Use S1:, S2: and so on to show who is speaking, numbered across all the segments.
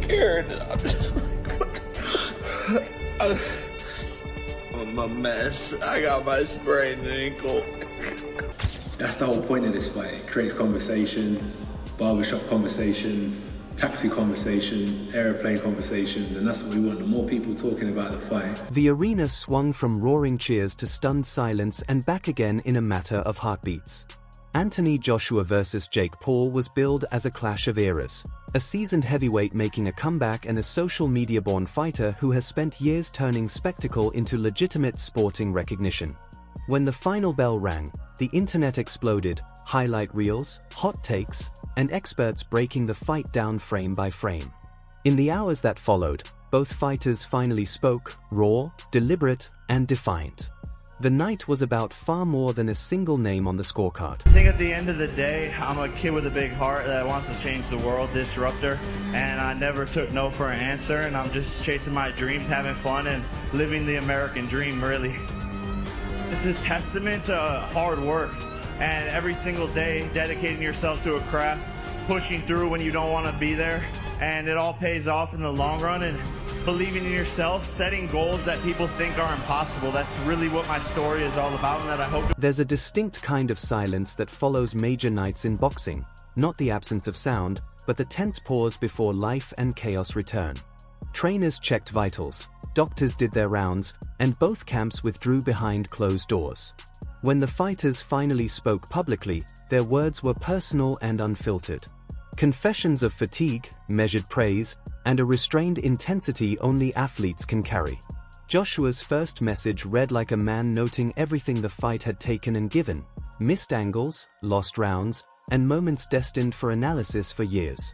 S1: scared. I'm just like, what the... I'm a mess. I got my sprained ankle.
S2: That's the whole point of this fight. It creates conversation, barbershop conversations, taxi conversations, airplane conversations, and that's what we want. The more people talking about the fight.
S3: The arena swung from roaring cheers to stunned silence and back again in a matter of heartbeats. Anthony Joshua versus Jake Paul was billed as a clash of eras, a seasoned heavyweight making a comeback and a social media-born fighter who has spent years turning spectacle into legitimate sporting recognition. When the final bell rang, the internet exploded, highlight reels, hot takes, and experts breaking the fight down frame by frame. In the hours that followed, both fighters finally spoke, raw, deliberate, and defiant. The night was about far more than a single name on the scorecard.
S4: I think at the end of the day, I'm a kid with a big heart that wants to change the world, disruptor, and I never took no for an answer, and I'm just chasing my dreams, having fun, and living the American dream, really. It's a testament to hard work, and every single day dedicating yourself to a craft, pushing through when you don't want to be there, and it all pays off in the long run, and believing in yourself, setting goals that people think are impossible. That's really what my story is all about, and that I hope...
S3: There's a distinct kind of silence that follows major nights in boxing, not the absence of sound, but the tense pause before life and chaos return. Trainers checked vitals, doctors did their rounds, and both camps withdrew behind closed doors. When the fighters finally spoke publicly, their words were personal and unfiltered. Confessions of fatigue, measured praise, and a restrained intensity only athletes can carry. Joshua's first message read like a man noting everything the fight had taken and given, missed angles, lost rounds, and moments destined for analysis for years.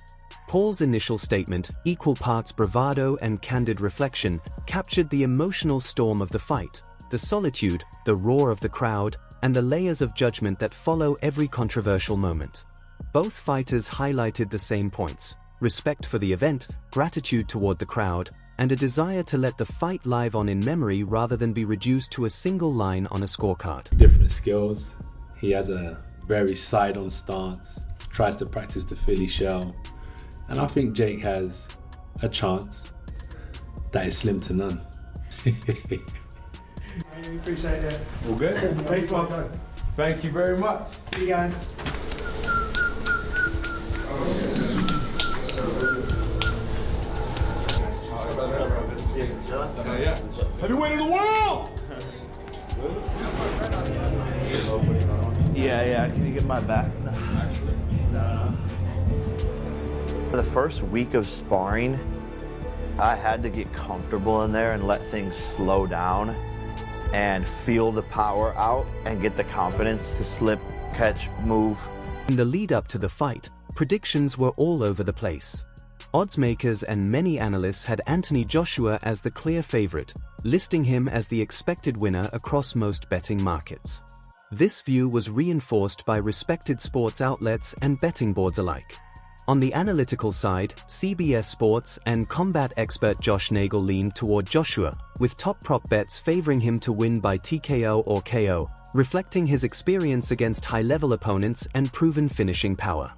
S3: Paul's initial statement, equal parts bravado and candid reflection, captured the emotional storm of the fight, the solitude, the roar of the crowd, and the layers of judgment that follow every controversial moment. Both fighters highlighted the same points: respect for the event, gratitude toward the crowd, and a desire to let the fight live on in memory rather than be reduced to a single line on a scorecard.
S2: Different skills. He has a very side-on stance, tries to practice the Philly shell, and I think Jake has a chance that is slim to none.
S5: I appreciate it.
S2: All good?
S5: Thanks, Mark.
S2: Thank you very much.
S5: See you guys.
S2: Heavyweight of the world!
S4: Yeah, can you get my back? No. For the first week of sparring, I had to get comfortable in there and let things slow down and feel the power out and get the confidence to slip, catch, move.
S3: In the lead up to the fight, predictions were all over the place. Oddsmakers and many analysts had Anthony Joshua as the clear favorite, listing him as the expected winner across most betting markets. This view was reinforced by respected sports outlets and betting boards alike. On the analytical side, CBS Sports and combat expert Josh Nagel leaned toward Joshua, with top prop bets favoring him to win by TKO or KO, reflecting his experience against high-level opponents and proven finishing power.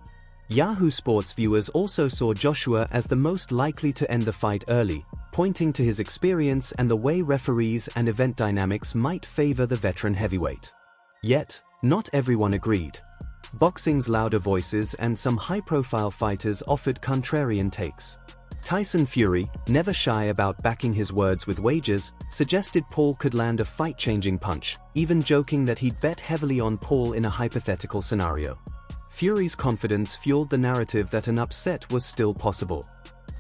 S3: Yahoo Sports viewers also saw Joshua as the most likely to end the fight early, pointing to his experience and the way referees and event dynamics might favor the veteran heavyweight. Yet, not everyone agreed. Boxing's louder voices and some high-profile fighters offered contrarian takes. Tyson Fury, never shy about backing his words with wagers, suggested Paul could land a fight-changing punch, even joking that he'd bet heavily on Paul in a hypothetical scenario. Fury's confidence fueled the narrative that an upset was still possible.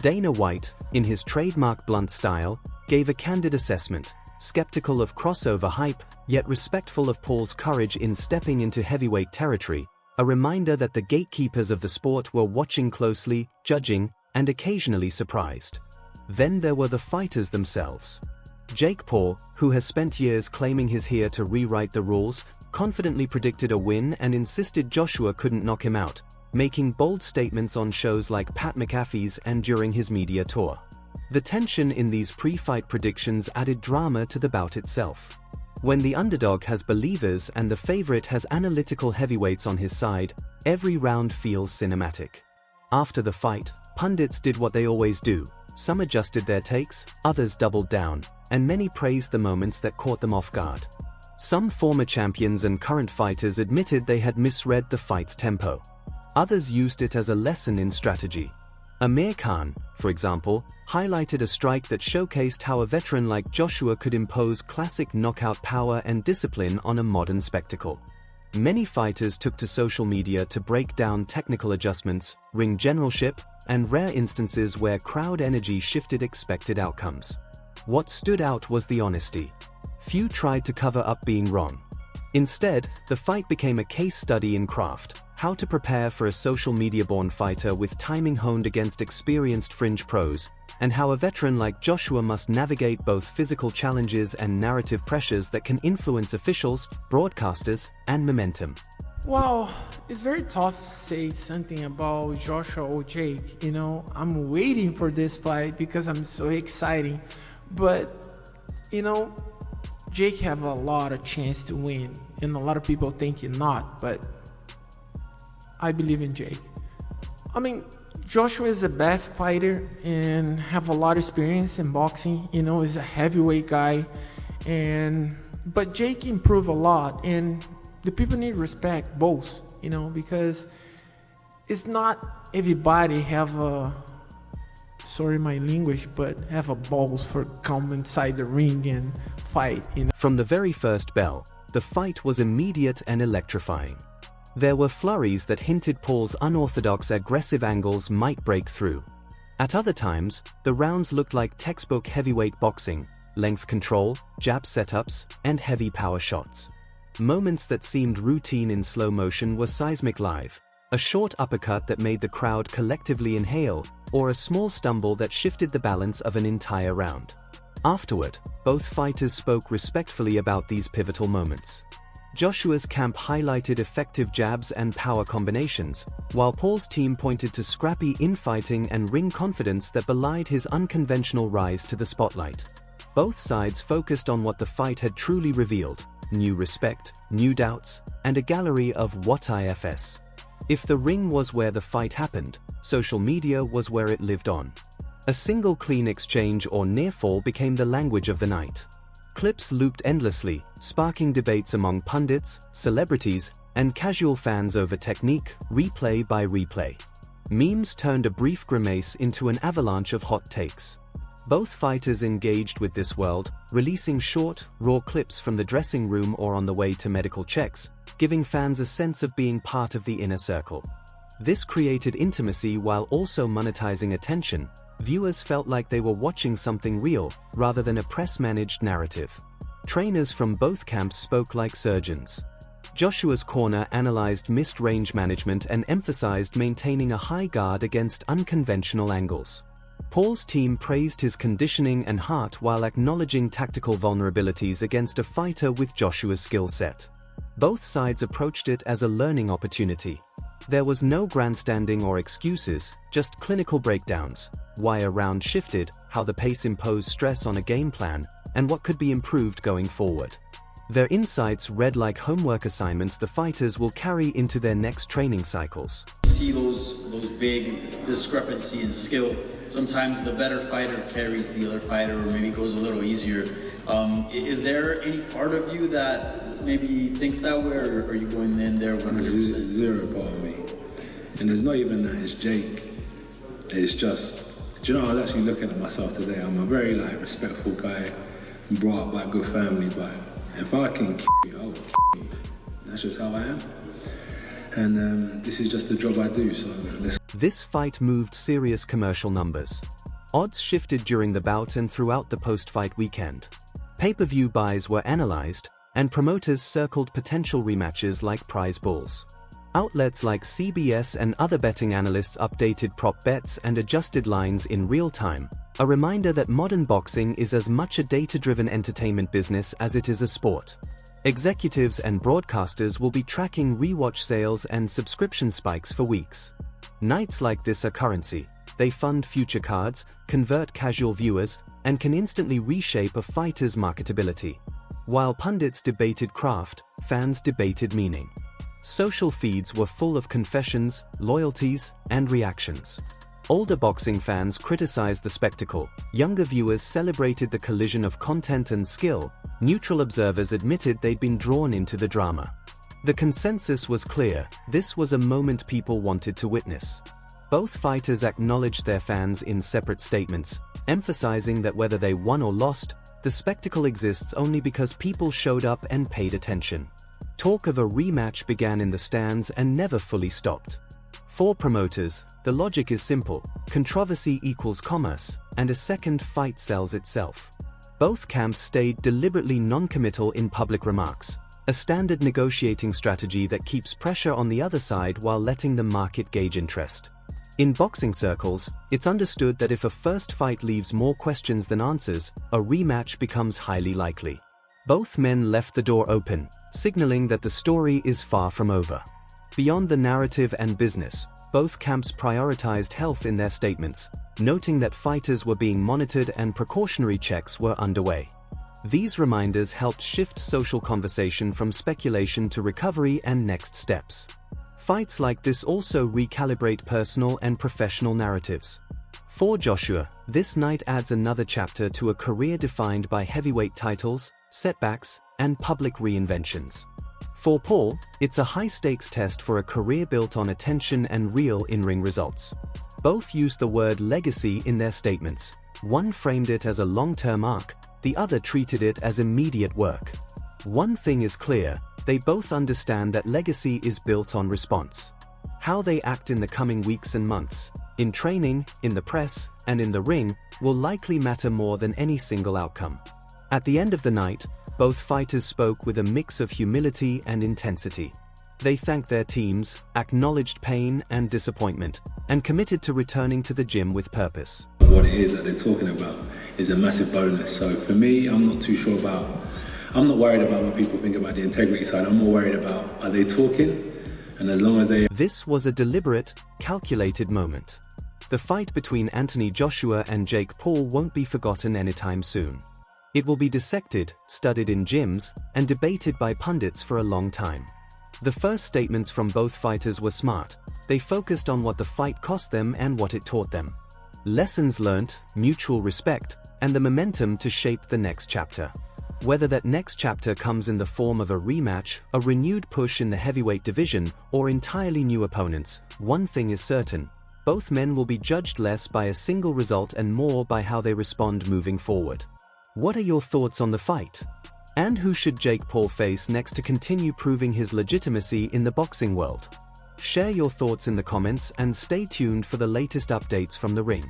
S3: Dana White, in his trademark blunt style, gave a candid assessment, skeptical of crossover hype, yet respectful of Paul's courage in stepping into heavyweight territory, a reminder that the gatekeepers of the sport were watching closely, judging, and occasionally surprised. Then there were the fighters themselves. Jake Paul, who has spent years claiming he's here to rewrite the rules, confidently predicted a win and insisted Joshua couldn't knock him out, making bold statements on shows like Pat McAfee's and during his media tour. The tension in these pre-fight predictions added drama to the bout itself. When the underdog has believers and the favorite has analytical heavyweights on his side, every round feels cinematic. After the fight, Pundits did what they always do. Some adjusted their takes, others doubled down, and many praised the moments that caught them off guard. Some former champions and current fighters admitted they had misread the fight's tempo. Others used it as a lesson in strategy. Amir Khan, for example, highlighted a strike that showcased how a veteran like Joshua could impose classic knockout power and discipline on a modern spectacle. Many fighters took to social media to break down technical adjustments, ring generalship, and rare instances where crowd energy shifted expected outcomes. What stood out was the honesty. Few tried to cover up being wrong. Instead, the fight became a case study in craft, how to prepare for a social media-born fighter with timing honed against experienced fringe pros, and how a veteran like Joshua must navigate both physical challenges and narrative pressures that can influence officials, broadcasters, and momentum.
S6: Well, it's very tough to say something about Joshua or Jake. I'm waiting for this fight because I'm so excited. But, Jake have a lot of chance to win, and a lot of people think he not, but I believe in Jake. Joshua is the best fighter and have a lot of experience in boxing. He's a heavyweight guy, but Jake improved a lot, and the people need to respect both, because it's not everybody have sorry my language, but have a balls for come inside the ring and fight.
S3: From the very first bell, the fight was immediate and electrifying. There were flurries that hinted Paul's unorthodox aggressive angles might break through. At other times, the rounds looked like textbook heavyweight boxing, length control, jab setups, and heavy power shots. Moments that seemed routine in slow motion were seismic live, a short uppercut that made the crowd collectively inhale, or a small stumble that shifted the balance of an entire round. Afterward, both fighters spoke respectfully about these pivotal moments. Joshua's camp highlighted effective jabs and power combinations, while Paul's team pointed to scrappy infighting and ring confidence that belied his unconventional rise to the spotlight. Both sides focused on what the fight had truly revealed: new respect, new doubts, and a gallery of what ifs. If the ring was where the fight happened, social media was where it lived on. A single clean exchange or near fall became the language of the night. Clips looped endlessly, sparking debates among pundits, celebrities, and casual fans over technique, replay by replay. Memes turned a brief grimace into an avalanche of hot takes. Both fighters engaged with this world, releasing short, raw clips from the dressing room or on the way to medical checks, giving fans a sense of being part of the inner circle. This created intimacy while also monetizing attention. Viewers felt like they were watching something real, rather than a press-managed narrative. Trainers from both camps spoke like surgeons. Joshua's corner analyzed missed range management and emphasized maintaining a high guard against unconventional angles. Paul's team praised his conditioning and heart while acknowledging tactical vulnerabilities against a fighter with Joshua's skill set. Both sides approached it as a learning opportunity. There was no grandstanding or excuses, just clinical breakdowns, why a round shifted, how the pace imposed stress on a game plan, and what could be improved going forward. Their insights read like homework assignments the fighters will carry into their next training cycles.
S7: See those big discrepancy in skill. Sometimes the better fighter carries the other fighter, or maybe goes a little easier. Is there any part of you that maybe thinks that way, or are you going in there 100%?
S2: Zero part of me. And there's not even that it's Jake. It's just, do you know, I was actually looking at myself today. I'm a very respectful guy, brought up by a good family, but if I can kill you, I will kill you. That's just how I am. And this is just the job I do, so let's.
S3: This fight moved serious commercial numbers. Odds shifted during the bout and throughout the post-fight weekend. Pay-per-view buys were analyzed, and promoters circled potential rematches like prize balls. Outlets like CBS and other betting analysts updated prop bets and adjusted lines in real time, a reminder that modern boxing is as much a data-driven entertainment business as it is a sport. Executives and broadcasters will be tracking rewatch sales and subscription spikes for weeks. Nights like this are currency. They fund future cards, convert casual viewers, and can instantly reshape a fighter's marketability. While pundits debated craft, fans debated meaning. Social feeds were full of confessions, loyalties, and reactions. Older boxing fans criticized the spectacle, younger viewers celebrated the collision of content and skill, neutral observers admitted they'd been drawn into the drama. The consensus was clear: this was a moment people wanted to witness. Both fighters acknowledged their fans in separate statements, emphasizing that whether they won or lost, the spectacle exists only because people showed up and paid attention. Talk of a rematch began in the stands and never fully stopped. For promoters, the logic is simple: controversy equals commerce, and a second fight sells itself. Both camps stayed deliberately non-committal in public remarks, a standard negotiating strategy that keeps pressure on the other side while letting the market gauge interest. In boxing circles, it's understood that if a first fight leaves more questions than answers, a rematch becomes highly likely. Both men left the door open, signaling that the story is far from over. Beyond the narrative and business, both camps prioritized health in their statements, noting that fighters were being monitored and precautionary checks were underway. These reminders helped shift social conversation from speculation to recovery and next steps. Fights like this also recalibrate personal and professional narratives. For Joshua, this night adds another chapter to a career defined by heavyweight titles, setbacks, and public reinventions. For Paul, it's a high-stakes test for a career built on attention and real in-ring results. Both used the word legacy in their statements. One framed it as a long-term arc, the other treated it as immediate work. One thing is clear: they both understand that legacy is built on response. How they act in the coming weeks and months, in training, in the press, and in the ring, will likely matter more than any single outcome. At the end of the night, both fighters spoke with a mix of humility and intensity. They thanked their teams, acknowledged pain and disappointment, and committed to returning to the gym with purpose.
S2: What it is that they're talking about is a massive bonus. So for me, I'm not worried about what people think about the integrity side. I'm more worried about, are they talking? And as long as they...
S3: This was a deliberate, calculated moment. The fight between Anthony Joshua and Jake Paul won't be forgotten anytime soon. It will be dissected, studied in gyms, and debated by pundits for a long time. The first statements from both fighters were smart. They focused on what the fight cost them and what it taught them. Lessons learnt, mutual respect, and the momentum to shape the next chapter. Whether that next chapter comes in the form of a rematch, a renewed push in the heavyweight division, or entirely new opponents, one thing is certain: both men will be judged less by a single result and more by how they respond moving forward. What are your thoughts on the fight? And who should Jake Paul face next to continue proving his legitimacy in the boxing world? Share your thoughts in the comments and stay tuned for the latest updates from the ring.